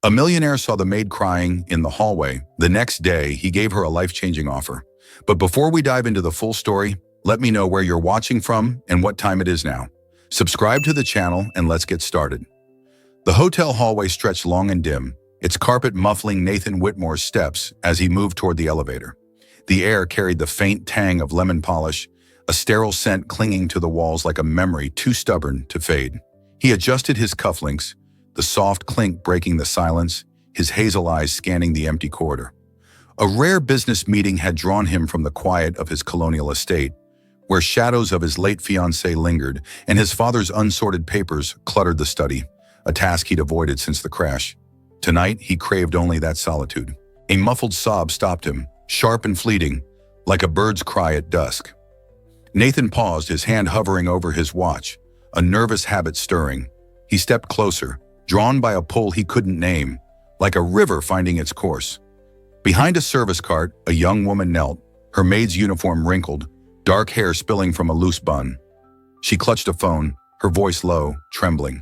A millionaire saw the maid crying in the hallway. The next day, he gave her a life-changing offer. But before we dive into the full story, let me know where you're watching from and what time it is now. Subscribe to the channel and let's get started. The hotel hallway stretched long and dim, its carpet muffling Nathan Whitmore's steps as he moved toward the elevator. The air carried the faint tang of lemon polish, a sterile scent clinging to the walls like a memory too stubborn to fade. He adjusted his cufflinks, the soft clink breaking the silence, his hazel eyes scanning the empty corridor. A rare business meeting had drawn him from the quiet of his colonial estate, where shadows of his late fiancée lingered and his father's unsorted papers cluttered the study, a task he'd avoided since the crash. Tonight, he craved only that solitude. A muffled sob stopped him, sharp and fleeting, like a bird's cry at dusk. Nathan paused, his hand hovering over his watch, a nervous habit stirring. He stepped closer, drawn by a pull he couldn't name, like a river finding its course. Behind a service cart, a young woman knelt, her maid's uniform wrinkled, dark hair spilling from a loose bun. She clutched a phone, her voice low, trembling.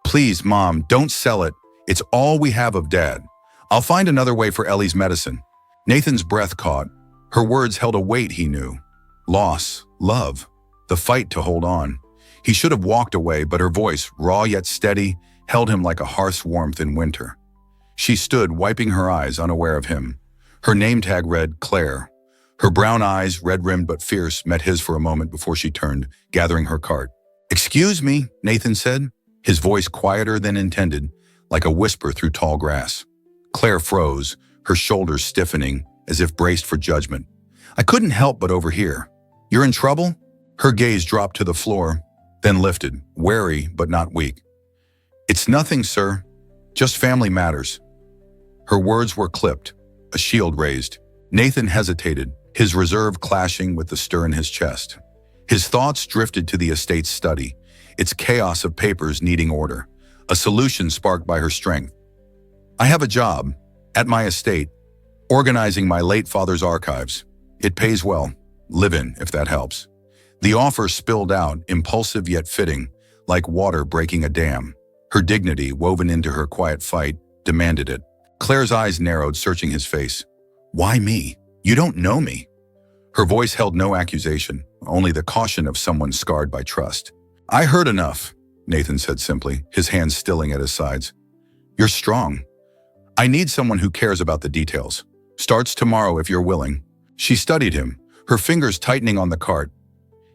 "Please, Mom, don't sell it. It's all we have of Dad. I'll find another way for Ellie's medicine." Nathan's breath caught. Her words held a weight he knew. Loss, love, the fight to hold on. He should have walked away, but her voice, raw yet steady, held him like a hearth's warmth in winter. She stood, wiping her eyes, unaware of him. Her name tag read Claire. Her brown eyes, red-rimmed but fierce, met his for a moment before she turned, gathering her cart. "Excuse me," Nathan said, his voice quieter than intended, like a whisper through tall grass. Claire froze, her shoulders stiffening, as if braced for judgment. "I couldn't help but overhear. You're in trouble?" Her gaze dropped to the floor, then lifted, wary but not weak. "It's nothing, sir. Just family matters." Her words were clipped, a shield raised. Nathan hesitated, his reserve clashing with the stir in his chest. His thoughts drifted to the estate's study, its chaos of papers needing order, a solution sparked by her strength. "I have a job, at my estate, organizing my late father's archives. It pays well. Live in, if that helps." The offer spilled out, impulsive yet fitting, like water breaking a dam. Her dignity, woven into her quiet fight, demanded it. Claire's eyes narrowed, searching his face. "Why me? You don't know me." Her voice held no accusation, only the caution of someone scarred by trust. "I heard enough," Nathan said simply, his hands stilling at his sides. "You're strong. I need someone who cares about the details. Starts tomorrow if you're willing." She studied him, her fingers tightening on the cart,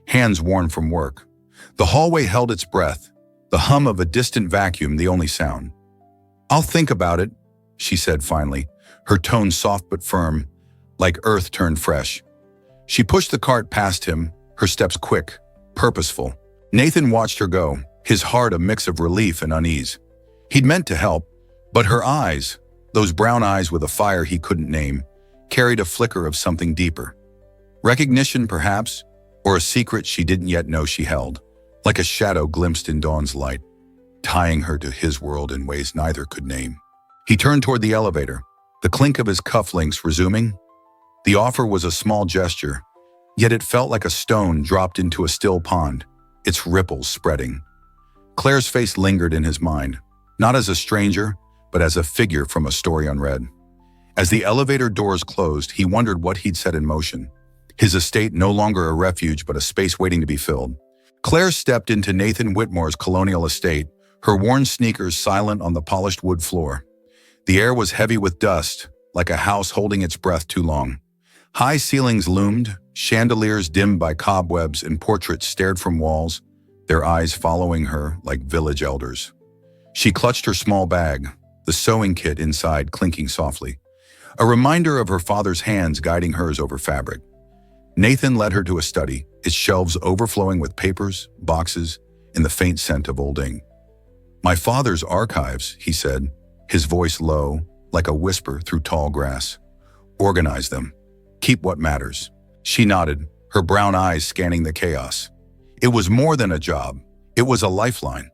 hands worn from work. The hallway held its breath, the hum of a distant vacuum the only sound. "I'll think about it," she said finally, her tone soft but firm, like earth turned fresh. She pushed the cart past him, her steps quick, purposeful. Nathan watched her go, his heart a mix of relief and unease. He'd meant to help, but her eyes, those brown eyes with a fire he couldn't name, carried a flicker of something deeper. Recognition, perhaps, or a secret she didn't yet know she held, like a shadow glimpsed in dawn's light, tying her to his world in ways neither could name. He turned toward the elevator, the clink of his cufflinks resuming. The offer was a small gesture, yet it felt like a stone dropped into a still pond, its ripples spreading. Claire's face lingered in his mind, not as a stranger, but as a figure from a story unread. As the elevator doors closed, he wondered what he'd set in motion. His estate no longer a refuge, but a space waiting to be filled. Claire stepped into Nathan Whitmore's colonial estate, her worn sneakers silent on the polished wood floor. The air was heavy with dust, like a house holding its breath too long. High ceilings loomed, chandeliers dimmed by cobwebs, and portraits stared from walls, their eyes following her like village elders. She clutched her small bag, the sewing kit inside clinking softly, a reminder of her father's hands guiding hers over fabric. Nathan led her to a study, its shelves overflowing with papers, boxes, and the faint scent of old ink. "My father's archives," he said, his voice low, like a whisper through tall grass. "Organize them. Keep what matters." She nodded, her brown eyes scanning the chaos. It was more than a job. It was a lifeline.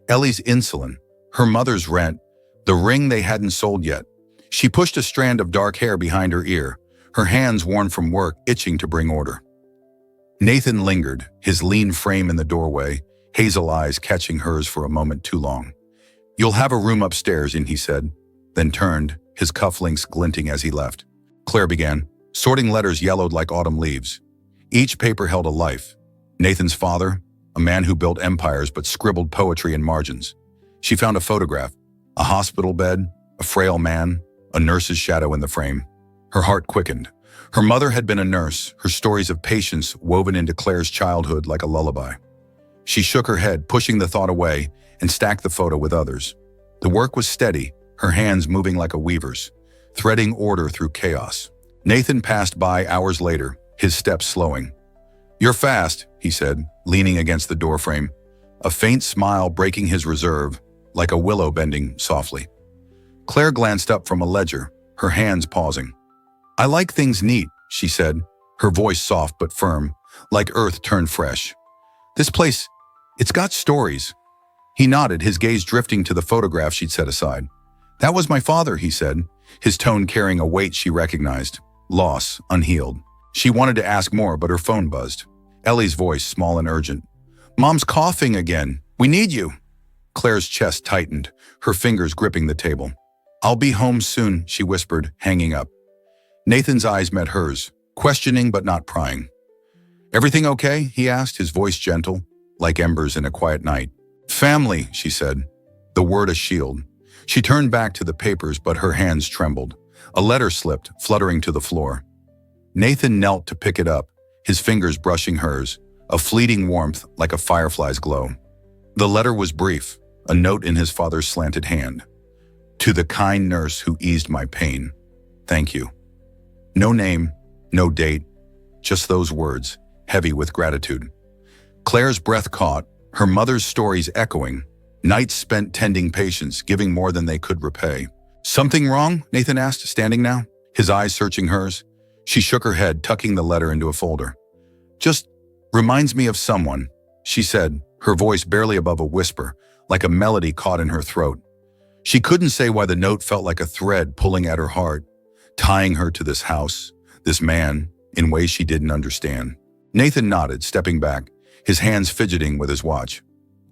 Ellie's insulin, her mother's rent, the ring they hadn't sold yet. She pushed a strand of dark hair behind her ear, her hands worn from work, itching to bring order. Nathan lingered, his lean frame in the doorway, hazel eyes catching hers for a moment too long. "You'll have a room upstairs," he said, then turned, his cufflinks glinting as he left. Claire began, sorting letters yellowed like autumn leaves. Each paper held a life. Nathan's father, a man who built empires but scribbled poetry in margins. She found a photograph, a hospital bed, a frail man, a nurse's shadow in the frame. Her heart quickened. Her mother had been a nurse, her stories of patience woven into Claire's childhood like a lullaby. She shook her head, pushing the thought away, and stacked the photo with others. The work was steady, her hands moving like a weaver's, threading order through chaos. Nathan passed by hours later, his steps slowing. "You're fast," he said, leaning against the doorframe, a faint smile breaking his reserve, like a willow bending softly. Claire glanced up from a ledger, her hands pausing. "I like things neat," she said, her voice soft but firm, like earth turned fresh. "This place, it's got stories." He nodded, his gaze drifting to the photograph she'd set aside. "That was my father," he said, his tone carrying a weight she recognized. Loss, unhealed. She wanted to ask more, but her phone buzzed. Ellie's voice, small and urgent. "Mom's coughing again. We need you." Claire's chest tightened, her fingers gripping the table. "I'll be home soon," she whispered, hanging up. Nathan's eyes met hers, questioning but not prying. "Everything okay?" he asked, his voice gentle, like embers in a quiet night. "Family," she said, the word a shield. She turned back to the papers, but her hands trembled. A letter slipped, fluttering to the floor. Nathan knelt to pick it up, his fingers brushing hers, a fleeting warmth like a firefly's glow. The letter was brief, a note in his father's slanted hand. "To the kind nurse who eased my pain, thank you." No name, no date, just those words, heavy with gratitude. Claire's breath caught, her mother's stories echoing, nights spent tending patients, giving more than they could repay. "Something wrong?" Nathan asked, standing now, his eyes searching hers. She shook her head, tucking the letter into a folder. "Just reminds me of someone," she said, her voice barely above a whisper, like a melody caught in her throat. She couldn't say why the note felt like a thread pulling at her heart, tying her to this house, this man, in ways she didn't understand. Nathan nodded, stepping back, his hands fidgeting with his watch.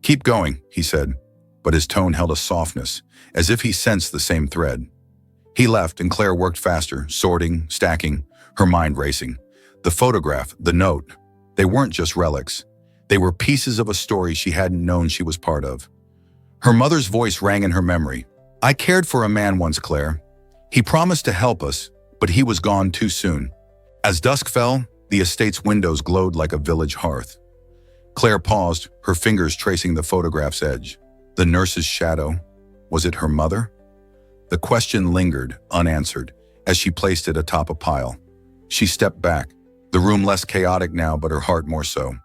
"Keep going," he said, but his tone held a softness, as if he sensed the same thread. He left, and Claire worked faster, sorting, stacking, her mind racing. The photograph, the note, they weren't just relics. They were pieces of a story she hadn't known she was part of. Her mother's voice rang in her memory. "I cared for a man once, Claire. He promised to help us, but he was gone too soon." As dusk fell, the estate's windows glowed like a village hearth. Claire paused, her fingers tracing the photograph's edge. The nurse's shadow. Was it her mother? The question lingered, unanswered, as she placed it atop a pile. She stepped back, the room less chaotic now, but her heart more so.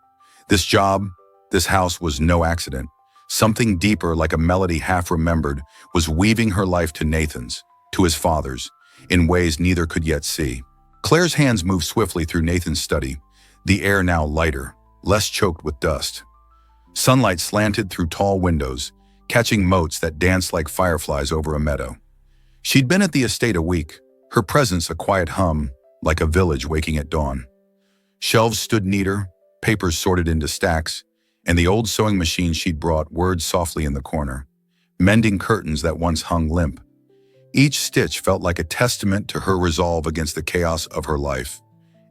This job, this house was no accident. Something deeper, like a melody half remembered, was weaving her life to Nathan's, to his father's, in ways neither could yet see. Claire's hands moved swiftly through Nathan's study, the air now lighter, less choked with dust. Sunlight slanted through tall windows, catching motes that danced like fireflies over a meadow. She'd been at the estate a week, her presence a quiet hum, like a village waking at dawn. Shelves stood neater, papers sorted into stacks, and the old sewing machine she'd brought whirred softly in the corner, mending curtains that once hung limp. Each stitch felt like a testament to her resolve against the chaos of her life.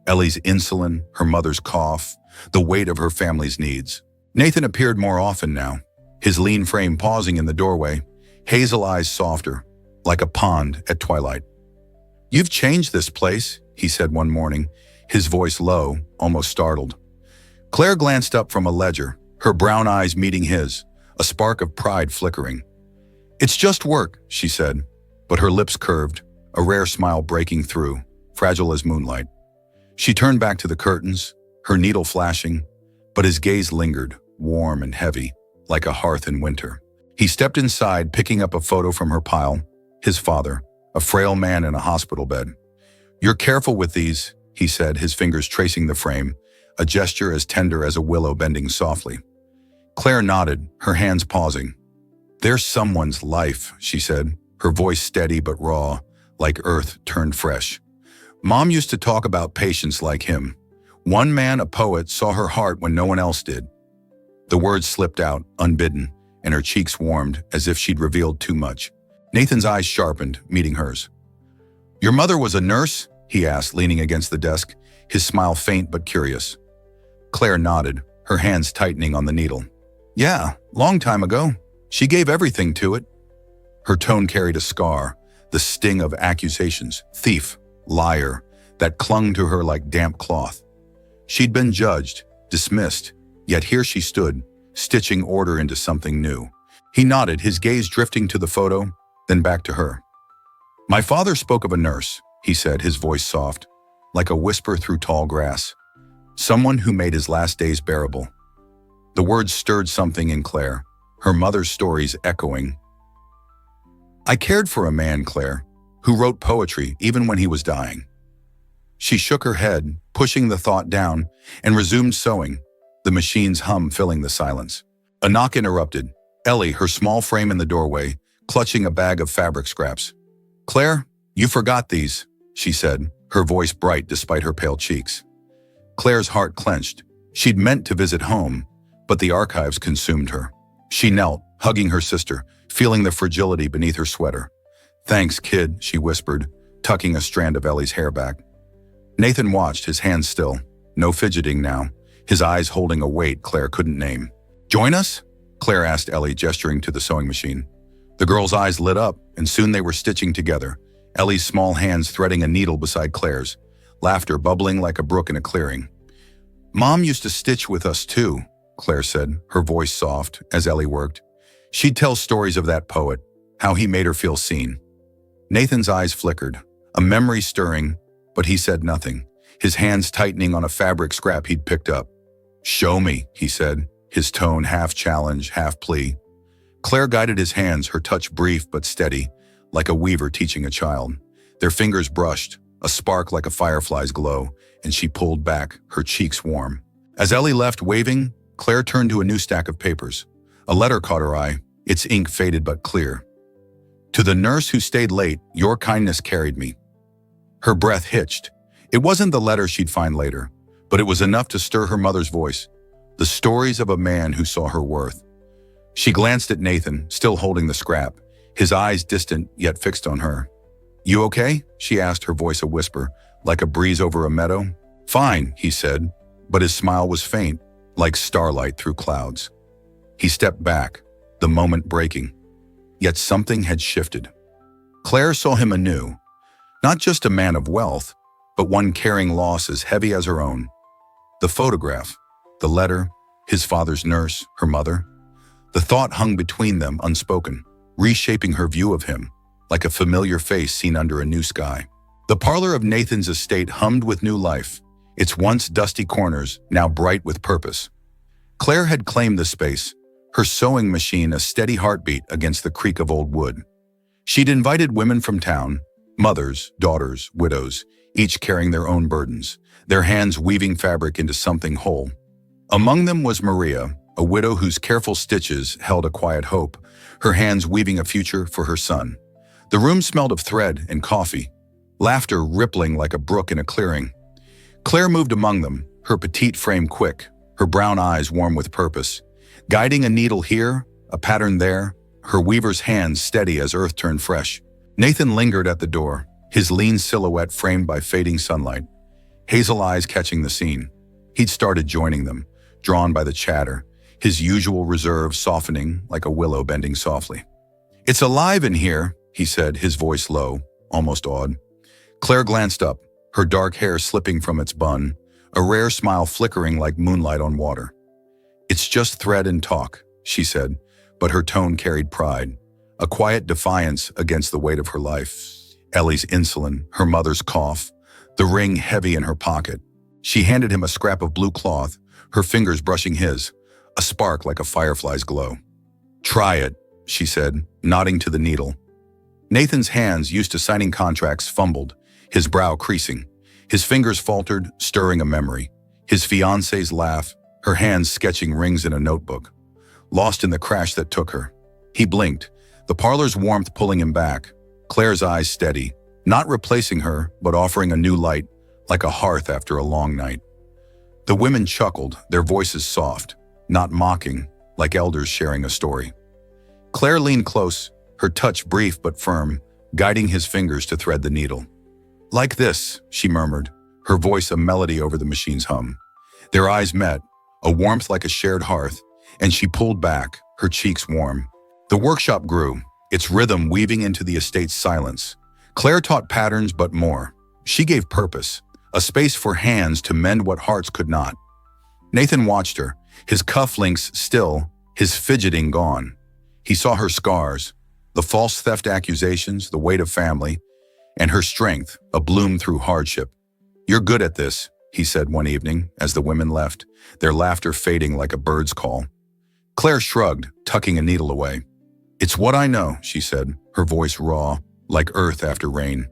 Ellie's insulin, her mother's cough, the weight of her family's needs. Nathan appeared more often now, his lean frame pausing in the doorway, hazel eyes softer, like a pond at twilight. "You've changed this place," he said one morning, his voice low, almost startled. Claire glanced up from a ledger, her brown eyes meeting his, a spark of pride flickering. "It's just work," she said, but her lips curved, a rare smile breaking through, fragile as moonlight. She turned back to the curtains, her needle flashing, but his gaze lingered, warm and heavy, like a hearth in winter. He stepped inside, picking up a photo from her pile, his father, a frail man in a hospital bed. "You're careful with these," he said, his fingers tracing the frame, a gesture as tender as a willow bending softly. Claire nodded, her hands pausing. "There's someone's life," she said, her voice steady but raw, like earth turned fresh. "Mom used to talk about patients like him. One man, a poet, saw her heart when no one else did." The words slipped out, unbidden, and her cheeks warmed as if she'd revealed too much. Nathan's eyes sharpened, meeting hers. "Your mother was a nurse?" he asked, leaning against the desk, his smile faint but curious. Claire nodded, her hands tightening on the needle. "Yeah, long time ago. She gave everything to it." Her tone carried a scar, the sting of accusations, thief, liar, that clung to her like damp cloth. She'd been judged, dismissed, yet here she stood, stitching order into something new. He nodded, his gaze drifting to the photo, then back to her. "My father spoke of a nurse," he said, his voice soft, like a whisper through tall grass. "Someone who made his last days bearable." The words stirred something in Claire, her mother's stories echoing. "I cared for a man, Claire, who wrote poetry even when he was dying." She shook her head, pushing the thought down, and resumed sewing, the machine's hum filling the silence. A knock interrupted. Ellie, her small frame in the doorway, clutching a bag of fabric scraps. "Claire, you forgot these," she said, her voice bright despite her pale cheeks. Claire's heart clenched. She'd meant to visit home, but the archives consumed her. She knelt, hugging her sister, feeling the fragility beneath her sweater. "Thanks, kid," she whispered, tucking a strand of Ellie's hair back. Nathan watched, his hands still, no fidgeting now, his eyes holding a weight Claire couldn't name. "Join us?" Claire asked Ellie, gesturing to the sewing machine. The girl's eyes lit up, and soon they were stitching together, Ellie's small hands threading a needle beside Claire's, laughter bubbling like a brook in a clearing. "Mom used to stitch with us too," Claire said, her voice soft, as Ellie worked. She'd tell stories of that poet, how he made her feel seen. Nathan's eyes flickered, a memory stirring, but he said nothing, his hands tightening on a fabric scrap he'd picked up. "Show me," he said, his tone half challenge, half plea. Claire guided his hands, her touch brief but steady, like a weaver teaching a child. Their fingers brushed, a spark like a firefly's glow, and she pulled back, her cheeks warm. As Ellie left waving, Claire turned to a new stack of papers. A letter caught her eye, its ink faded but clear. "To the nurse who stayed late, your kindness carried me." Her breath hitched. It wasn't the letter she'd find later, but it was enough to stir her mother's voice, the stories of a man who saw her worth. She glanced at Nathan, still holding the scrap, his eyes distant yet fixed on her. "You okay?" she asked, her voice a whisper, like a breeze over a meadow. "Fine," he said, but his smile was faint, like starlight through clouds. He stepped back, the moment breaking. Yet something had shifted. Claire saw him anew, not just a man of wealth, but one carrying loss as heavy as her own. The photograph, the letter, his father's nurse, her mother. The thought hung between them unspoken, reshaping her view of him, like a familiar face seen under a new sky. The parlor of Nathan's estate hummed with new life, its once dusty corners now bright with purpose. Claire had claimed the space, her sewing machine a steady heartbeat against the creak of old wood. She'd invited women from town, mothers, daughters, widows, each carrying their own burdens, their hands weaving fabric into something whole. Among them was Maria, a widow whose careful stitches held a quiet hope, her hands weaving a future for her son. The room smelled of thread and coffee, laughter rippling like a brook in a clearing. Claire moved among them, her petite frame quick, her brown eyes warm with purpose, guiding a needle here, a pattern there, her weaver's hands steady as earth turned fresh. Nathan lingered at the door, his lean silhouette framed by fading sunlight, hazel eyes catching the scene. He'd started joining them, drawn by the chatter, his usual reserve softening like a willow bending softly. "It's alive in here," he said, his voice low, almost awed. Claire glanced up, her dark hair slipping from its bun, a rare smile flickering like moonlight on water. "It's just thread and talk," she said, but her tone carried pride, a quiet defiance against the weight of her life. Ellie's insulin, her mother's cough, the ring heavy in her pocket. She handed him a scrap of blue cloth, her fingers brushing his, a spark like a firefly's glow. "Try it," she said, nodding to the needle. Nathan's hands, used to signing contracts, fumbled, his brow creasing. His fingers faltered, stirring a memory. His fiancée's laugh, her hands sketching rings in a notebook. Lost in the crash that took her. He blinked, the parlor's warmth pulling him back, Claire's eyes steady, not replacing her, but offering a new light, like a hearth after a long night. The women chuckled, their voices soft, not mocking, like elders sharing a story. Claire leaned close, her touch brief but firm, guiding his fingers to thread the needle. "Like this," she murmured, her voice a melody over the machine's hum. Their eyes met, a warmth like a shared hearth, and she pulled back, her cheeks warm. The workshop grew, its rhythm weaving into the estate's silence. Claire taught patterns but more. She gave purpose, a space for hands to mend what hearts could not. Nathan watched her, his cufflinks still, his fidgeting gone. He saw her scars, the false theft accusations, the weight of family, and her strength, a bloom through hardship. "You're good at this," he said one evening as the women left, their laughter fading like a bird's call. Claire shrugged, tucking a needle away. "It's what I know," she said, her voice raw, like earth after rain.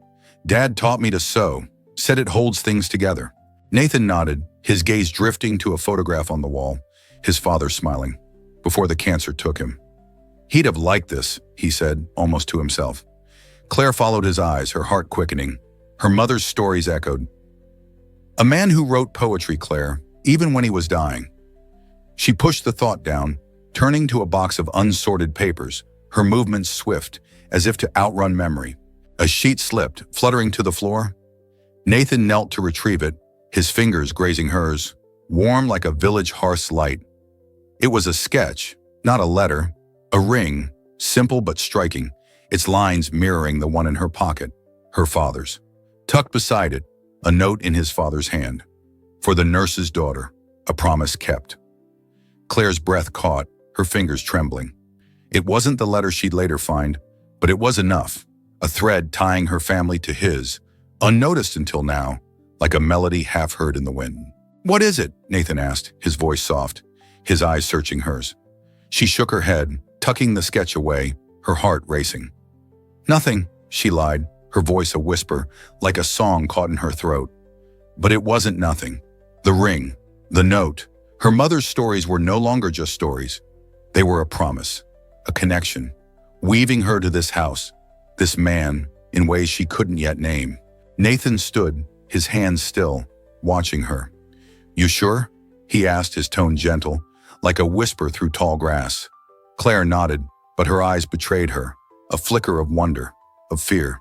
"Dad taught me to sew, said it holds things together." Nathan nodded, his gaze drifting to a photograph on the wall, his father smiling, before the cancer took him. "He'd have liked this," he said, almost to himself. Claire followed his eyes, her heart quickening. Her mother's stories echoed. "A man who wrote poetry, Claire, even when he was dying." She pushed the thought down, turning to a box of unsorted papers, her movements swift, as if to outrun memory. A sheet slipped, fluttering to the floor. Nathan knelt to retrieve it, his fingers grazing hers, warm like a village hearth's light. It was a sketch, not a letter, a ring, simple but striking, its lines mirroring the one in her pocket, her father's. Tucked beside it, a note in his father's hand. "For the nurse's daughter, a promise kept." Claire's breath caught, her fingers trembling. It wasn't the letter she'd later find, but it was enough, a thread tying her family to his, unnoticed until now, like a melody half heard in the wind. "What is it?" Nathan asked, his voice soft, his eyes searching hers. She shook her head, tucking the sketch away, her heart racing. "Nothing," she lied, her voice a whisper, like a song caught in her throat. But it wasn't nothing. The ring, the note, her mother's stories were no longer just stories. They were a promise, a connection, weaving her to this house, this man, in ways she couldn't yet name. Nathan stood, his hands still, watching her. "You sure?" he asked, his tone gentle, like a whisper through tall grass. Claire nodded, but her eyes betrayed her, a flicker of wonder, of fear.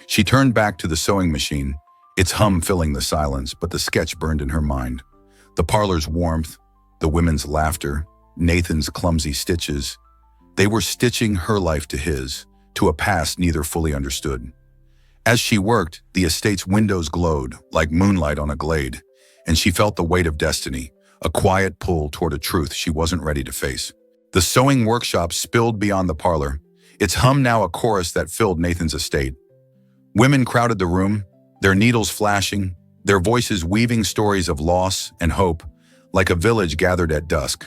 She turned back to the sewing machine, its hum filling the silence, but the sketch burned in her mind. The parlor's warmth, the women's laughter, Nathan's clumsy stitches. They were stitching her life to his, to a past neither fully understood. As she worked, the estate's windows glowed like moonlight on a glade, and she felt the weight of destiny, a quiet pull toward a truth she wasn't ready to face. The sewing workshop spilled beyond the parlor, its hum now a chorus that filled Nathan's estate. Women crowded the room, their needles flashing, their voices weaving stories of loss and hope, like a village gathered at dusk.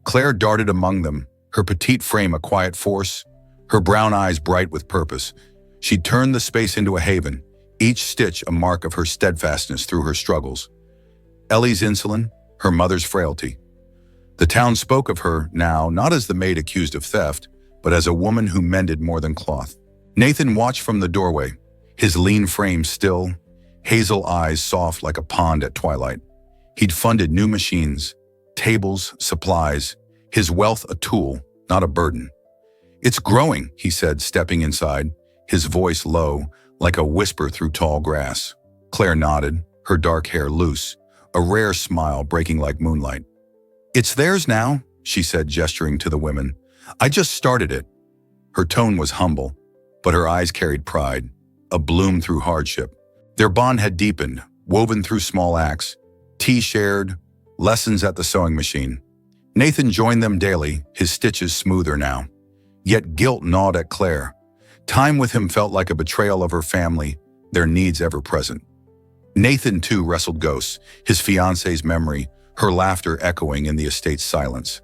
Claire darted among them, her petite frame a quiet force, her brown eyes bright with purpose. She turned the space into a haven, each stitch a mark of her steadfastness through her struggles. Ellie's insulin, her mother's frailty. The town spoke of her now not as the maid accused of theft, but as a woman who mended more than cloth. Nathan watched from the doorway, his lean frame still, hazel eyes soft like a pond at twilight. He'd funded new machines, tables, supplies, his wealth a tool, not a burden. "It's growing," he said, stepping inside, his voice low, like a whisper through tall grass. Claire nodded, her dark hair loose, a rare smile breaking like moonlight. "It's theirs now," she said, gesturing to the women. "I just started it." Her tone was humble, but her eyes carried pride, a bloom through hardship. Their bond had deepened, woven through small acts, tea shared, lessons at the sewing machine. Nathan joined them daily, his stitches smoother now. Yet guilt gnawed at Claire. Time with him felt like a betrayal of her family, their needs ever present. Nathan, too, wrestled ghosts, his fiancée's memory, her laughter echoing in the estate's silence.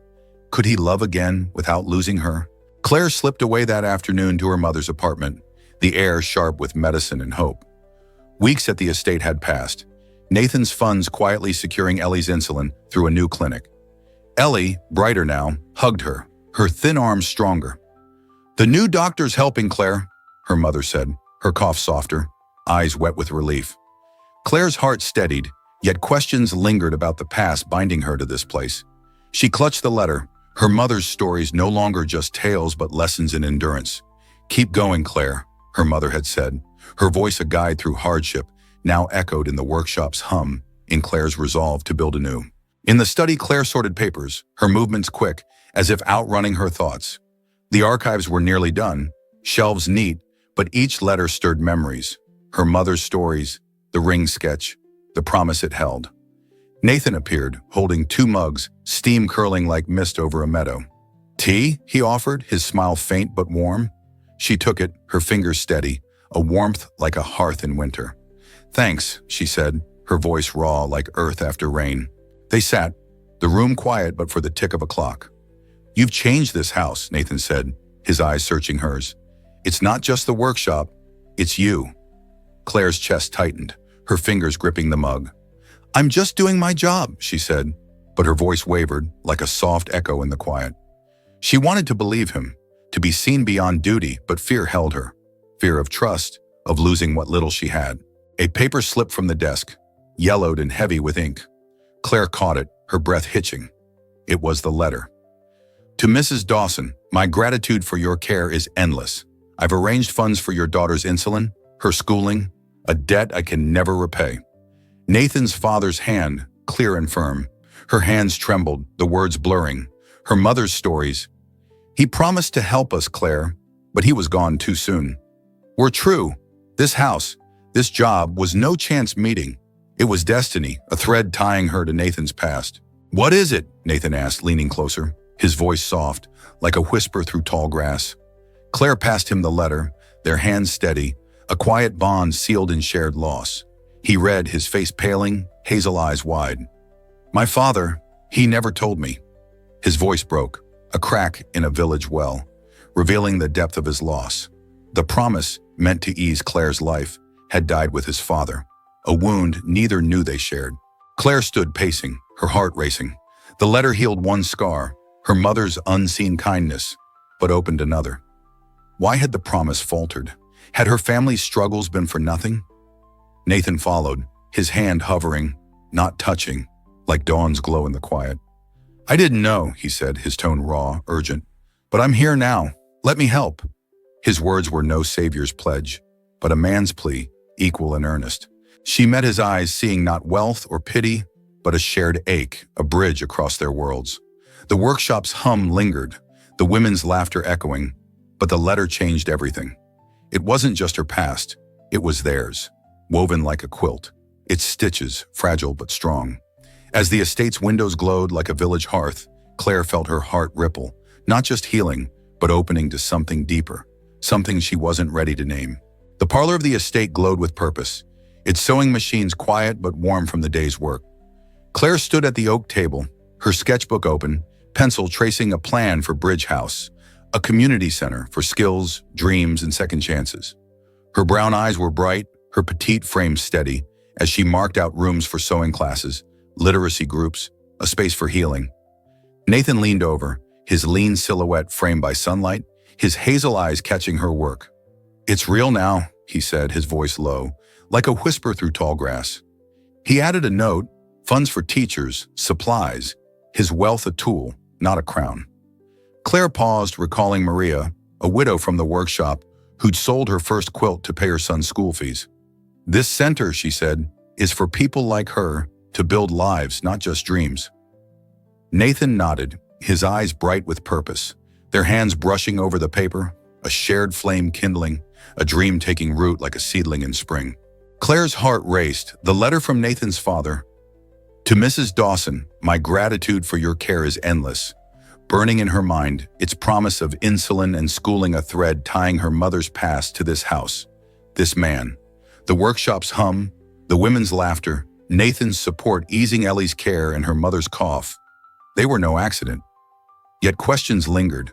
Could he love again without losing her? Claire slipped away that afternoon to her mother's apartment, the air sharp with medicine and hope. Weeks at the estate had passed, Nathan's funds quietly securing Ellie's insulin through a new clinic. Ellie, brighter now, hugged her, her thin arms stronger. "The new doctor's helping, Claire," her mother said, her cough softer, eyes wet with relief. Claire's heart steadied, yet questions lingered about the past binding her to this place. She clutched the letter, her mother's stories no longer just tales but lessons in endurance. Keep going, Claire, her mother had said, her voice a guide through hardship, now echoed in the workshop's hum, in Claire's resolve to build anew. In the study, Claire sorted papers, her movements quick, as if outrunning her thoughts. The archives were nearly done, shelves neat, but each letter stirred memories, her mother's stories, the ring sketch, the promise it held. Nathan appeared, holding 2 mugs, steam curling like mist over a meadow. Tea? He offered, his smile faint but warm. She took it, her fingers steady, a warmth like a hearth in winter. Thanks, she said, her voice raw like earth after rain. They sat, the room quiet but for the tick of a clock. You've changed this house, Nathan said, his eyes searching hers. It's not just the workshop, it's you. Claire's chest tightened, her fingers gripping the mug. I'm just doing my job, she said, but her voice wavered like a soft echo in the quiet. She wanted to believe him, to be seen beyond duty, but fear held her. Fear of trust, of losing what little she had. A paper slipped from the desk, yellowed and heavy with ink. Claire caught it, her breath hitching. It was the letter. To Mrs. Dawson, my gratitude for your care is endless. I've arranged funds for your daughter's insulin, her schooling, a debt I can never repay. Nathan's father's hand, clear and firm. Her hands trembled, the words blurring. Her mother's stories. He promised to help us, Claire, but he was gone too soon. We're true. This house, this job was no chance meeting. It was destiny, a thread tying her to Nathan's past. What is it? Nathan asked, leaning closer, his voice soft, like a whisper through tall grass. Claire passed him the letter, their hands steady, a quiet bond sealed in shared loss. He read, his face paling, hazel eyes wide. My father, he never told me. His voice broke, a crack in a village well, revealing the depth of his loss. The promise, meant to ease Claire's life, had died with his father, a wound neither knew they shared. Claire stood pacing, her heart racing. The letter healed one scar, her mother's unseen kindness, but opened another. Why had the promise faltered? Had her family's struggles been for nothing? Nathan followed, his hand hovering, not touching, like dawn's glow in the quiet. I didn't know, he said, his tone raw, urgent. But I'm here now. Let me help. His words were no savior's pledge, but a man's plea, equal and earnest. She met his eyes, seeing not wealth or pity, but a shared ache, a bridge across their worlds. The workshop's hum lingered, the women's laughter echoing, but the letter changed everything. It wasn't just her past, it was theirs, woven like a quilt, its stitches fragile but strong. As the estate's windows glowed like a village hearth, Claire felt her heart ripple, not just healing, but opening to something deeper, something she wasn't ready to name. The parlor of the estate glowed with purpose, its sewing machines quiet but warm from the day's work. Claire stood at the oak table, her sketchbook open, pencil tracing a plan for Bridge House, a community center for skills, dreams, and second chances. Her brown eyes were bright, her petite frame steady, as she marked out rooms for sewing classes, literacy groups, a space for healing. Nathan leaned over, his lean silhouette framed by sunlight, his hazel eyes catching her work. It's real now, he said, his voice low, like a whisper through tall grass. He added a note, funds for teachers, supplies, his wealth a tool, not a crown. Claire paused, recalling Maria, a widow from the workshop, who'd sold her first quilt to pay her son's school fees. This center, she said, is for people like her to build lives, not just dreams. Nathan nodded, his eyes bright with purpose, their hands brushing over the paper, a shared flame kindling, a dream taking root like a seedling in spring. Claire's heart raced, the letter from Nathan's father. To Mrs. Dawson, my gratitude for your care is endless. Burning in her mind, its promise of insulin and schooling a thread tying her mother's past to this house, this man. The workshop's hum, the women's laughter, Nathan's support easing Ellie's care and her mother's cough. They were no accident. Yet questions lingered.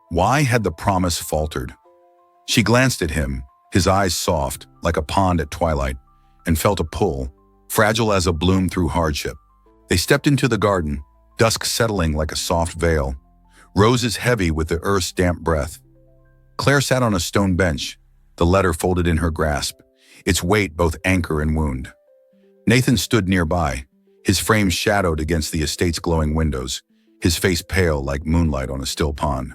Why had the promise faltered? She glanced at him, his eyes soft, like a pond at twilight, and felt a pull, fragile as a bloom through hardship. They stepped into the garden, dusk settling like a soft veil, roses heavy with the earth's damp breath. Claire sat on a stone bench, the letter folded in her grasp, its weight both anchor and wound. Nathan stood nearby, his frame shadowed against the estate's glowing windows, his face pale like moonlight on a still pond.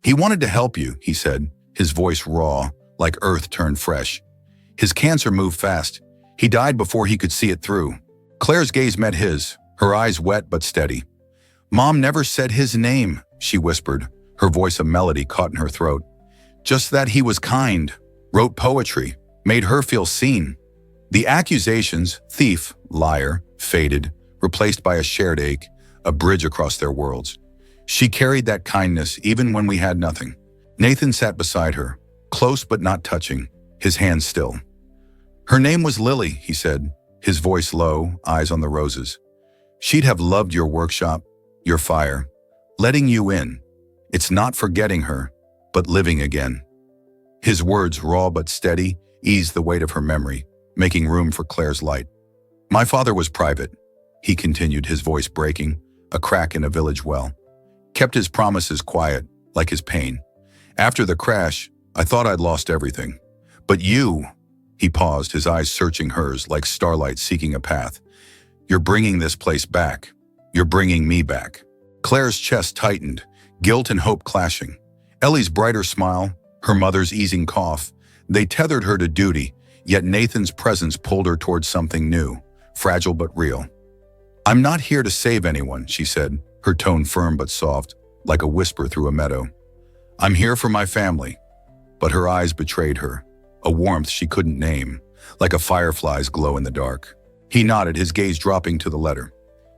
He wanted to help you, he said, his voice raw, like earth turned fresh. His cancer moved fast. He died before he could see it through. Claire's gaze met his, her eyes wet but steady. "Mom never said his name," she whispered, her voice a melody caught in her throat. "Just that he was kind, wrote poetry, made her feel seen." The accusations, thief, liar, faded, replaced by a shared ache, a bridge across their worlds. She carried that kindness even when we had nothing. Nathan sat beside her, close but not touching, his hands still. "Her name was Lily," he said, his voice low, eyes on the roses. "She'd have loved your workshop, your fire, letting you in. It's not forgetting her, but living again." His words, raw but steady, eased the weight of her memory, making room for Claire's light. "My father was private," he continued, his voice breaking, a crack in a village well. "Kept his promises quiet, like his pain. After the crash, I thought I'd lost everything. But you," he paused, his eyes searching hers like starlight seeking a path. "You're bringing this place back. You're bringing me back." Claire's chest tightened, guilt and hope clashing. Ellie's brighter smile, her mother's easing cough, they tethered her to duty, yet Nathan's presence pulled her towards something new, fragile but real. "I'm not here to save anyone," she said, her tone firm but soft, like a whisper through a meadow. "I'm here for my family." But her eyes betrayed her, a warmth she couldn't name, like a firefly's glow in the dark. He nodded, his gaze dropping to the letter.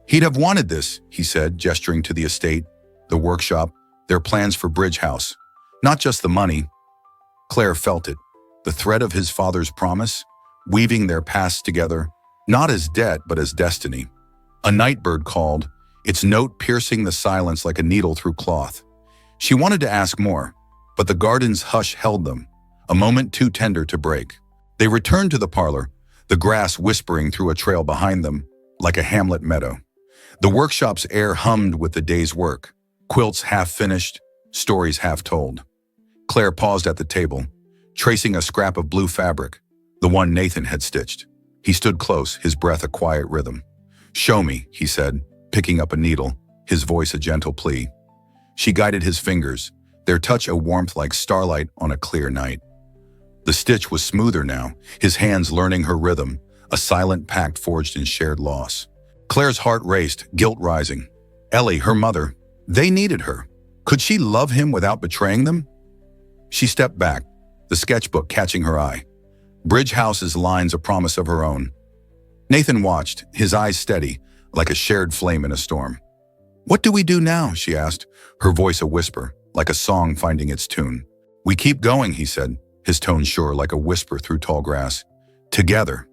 "He'd have wanted this," he said, gesturing to the estate, the workshop, their plans for Bridge House. Not just the money. Claire felt it, the thread of his father's promise, weaving their pasts together, not as debt but as destiny. A nightbird called, its note piercing the silence like a needle through cloth. She wanted to ask more, but the garden's hush held them, a moment too tender to break. They returned to the parlor, the grass whispering through a trail behind them, like a hamlet meadow. The workshop's air hummed with the day's work, quilts half finished, stories half told. Claire paused at the table, tracing a scrap of blue fabric, the one Nathan had stitched. He stood close, his breath a quiet rhythm. "Show me," he said, picking up a needle, his voice a gentle plea. She guided his fingers, their touch a warmth like starlight on a clear night. The stitch was smoother now, his hands learning her rhythm, a silent pact forged in shared loss. Claire's heart raced, guilt rising. Ellie, her mother, they needed her. Could she love him without betraying them? She stepped back, the sketchbook catching her eye. Bridge House's lines a promise of her own. Nathan watched, his eyes steady, like a shared flame in a storm. "What do we do now?" she asked, her voice a whisper, like a song finding its tune. "We keep going," he said, his tone sure like a whisper through tall grass. "Together."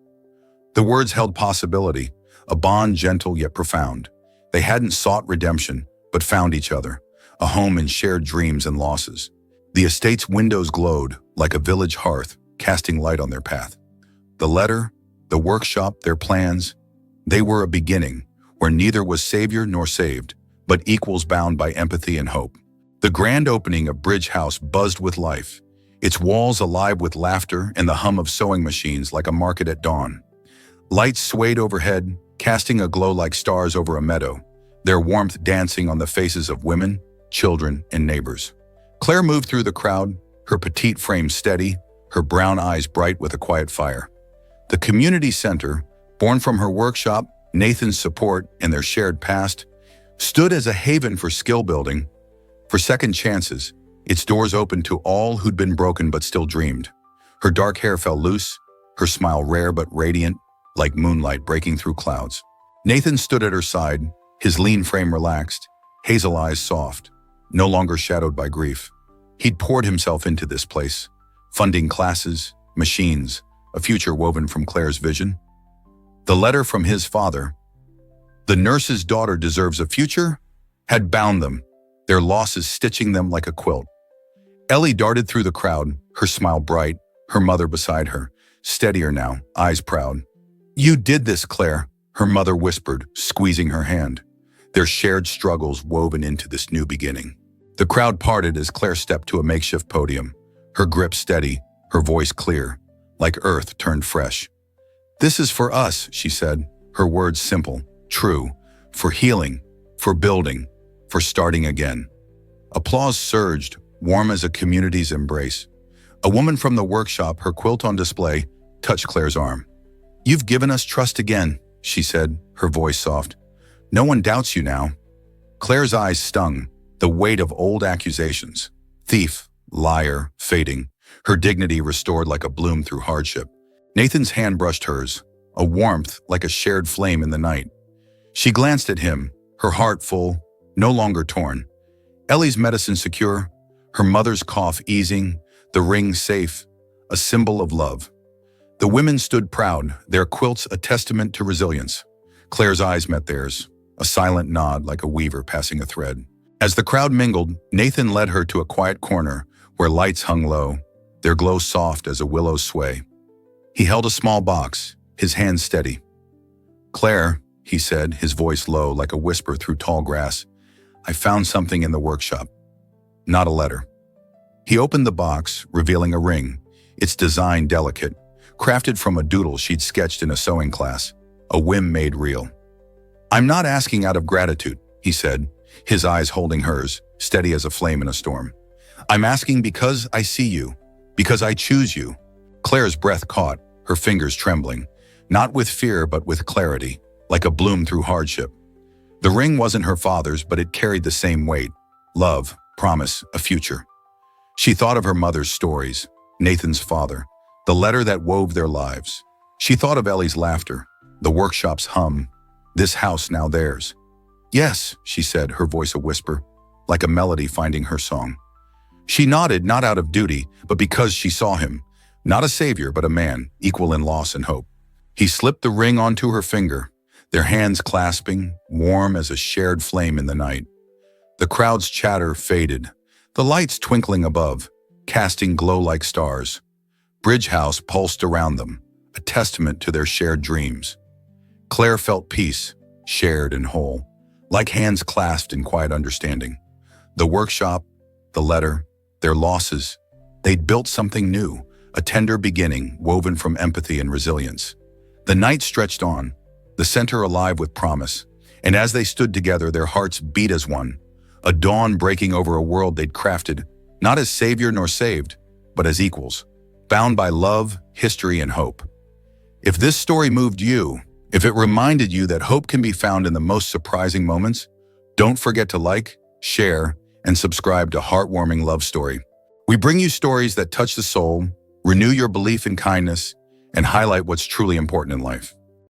The words held possibility, a bond gentle yet profound. They hadn't sought redemption, but found each other, a home in shared dreams and losses. The estate's windows glowed, like a village hearth, casting light on their path. The letter, the workshop, their plans, they were a beginning, where neither was savior nor saved, but equals bound by empathy and hope. The grand opening of Bridge House buzzed with life, its walls alive with laughter and the hum of sewing machines like a market at dawn. Lights swayed overhead, casting a glow like stars over a meadow, their warmth dancing on the faces of women, children, and neighbors. Claire moved through the crowd, her petite frame steady, her brown eyes bright with a quiet fire. The community center, born from her workshop, Nathan's support, and their shared past, stood as a haven for skill building, for second chances, its doors open to all who'd been broken but still dreamed. Her dark hair fell loose, her smile rare but radiant, like moonlight breaking through clouds. Nathan stood at her side, his lean frame relaxed, hazel eyes soft, no longer shadowed by grief. He'd poured himself into this place, funding classes, machines, a future woven from Claire's vision. The letter from his father, "The nurse's daughter deserves a future," had bound them, their losses stitching them like a quilt. Ellie darted through the crowd, her smile bright, her mother beside her, steadier now, eyes proud. "You did this, Claire," her mother whispered, squeezing her hand, their shared struggles woven into this new beginning. The crowd parted as Claire stepped to a makeshift podium, her grip steady, her voice clear, like earth turned fresh. "This is for us," she said, her words simple, true, for healing, for building, for starting again. Applause surged, warm as a community's embrace. A woman from the workshop, her quilt on display, touched Claire's arm. "You've given us trust again," she said, her voice soft. "No one doubts you now." Claire's eyes stung, the weight of old accusations. Thief, liar, fading, her dignity restored like a bloom through hardship. Nathan's hand brushed hers, a warmth like a shared flame in the night. She glanced at him, her heart full, no longer torn. Ellie's medicine secure, her mother's cough easing, the ring safe, a symbol of love. The women stood proud, their quilts a testament to resilience. Claire's eyes met theirs, a silent nod like a weaver passing a thread. As the crowd mingled, Nathan led her to a quiet corner where lights hung low, their glow soft as a willow's sway. He held a small box, his hand steady. "Claire," he said, his voice low like a whisper through tall grass, "I found something in the workshop. Not a letter." He opened the box, revealing a ring, its design delicate, crafted from a doodle she'd sketched in a sewing class, a whim made real. "I'm not asking out of gratitude," he said, his eyes holding hers, steady as a flame in a storm. "I'm asking because I see you, because I choose you." Claire's breath caught, her fingers trembling, not with fear but with clarity, like a bloom through hardship. The ring wasn't her father's, but it carried the same weight: love, promise, a future. She thought of her mother's stories, Nathan's father, the letter that wove their lives. She thought of Ellie's laughter, the workshop's hum, this house now theirs. "Yes," she said, her voice a whisper, like a melody finding her song. She nodded, not out of duty, but because she saw him, not a savior, but a man, equal in loss and hope. He slipped the ring onto her finger, their hands clasping, warm as a shared flame in the night. The crowd's chatter faded, the lights twinkling above, casting glow like stars. Bridge House pulsed around them, a testament to their shared dreams. Claire felt peace, shared and whole, like hands clasped in quiet understanding. The workshop, the letter, their losses, they'd built something new, a tender beginning woven from empathy and resilience. The night stretched on, the center alive with promise, and as they stood together, their hearts beat as one, a dawn breaking over a world they'd crafted, not as savior nor saved, but as equals, bound by love, history, and hope. If this story moved you, if it reminded you that hope can be found in the most surprising moments, don't forget to like, share, and subscribe to Heartwarming Love Story. We bring you stories that touch the soul, renew your belief in kindness, and highlight what's truly important in life.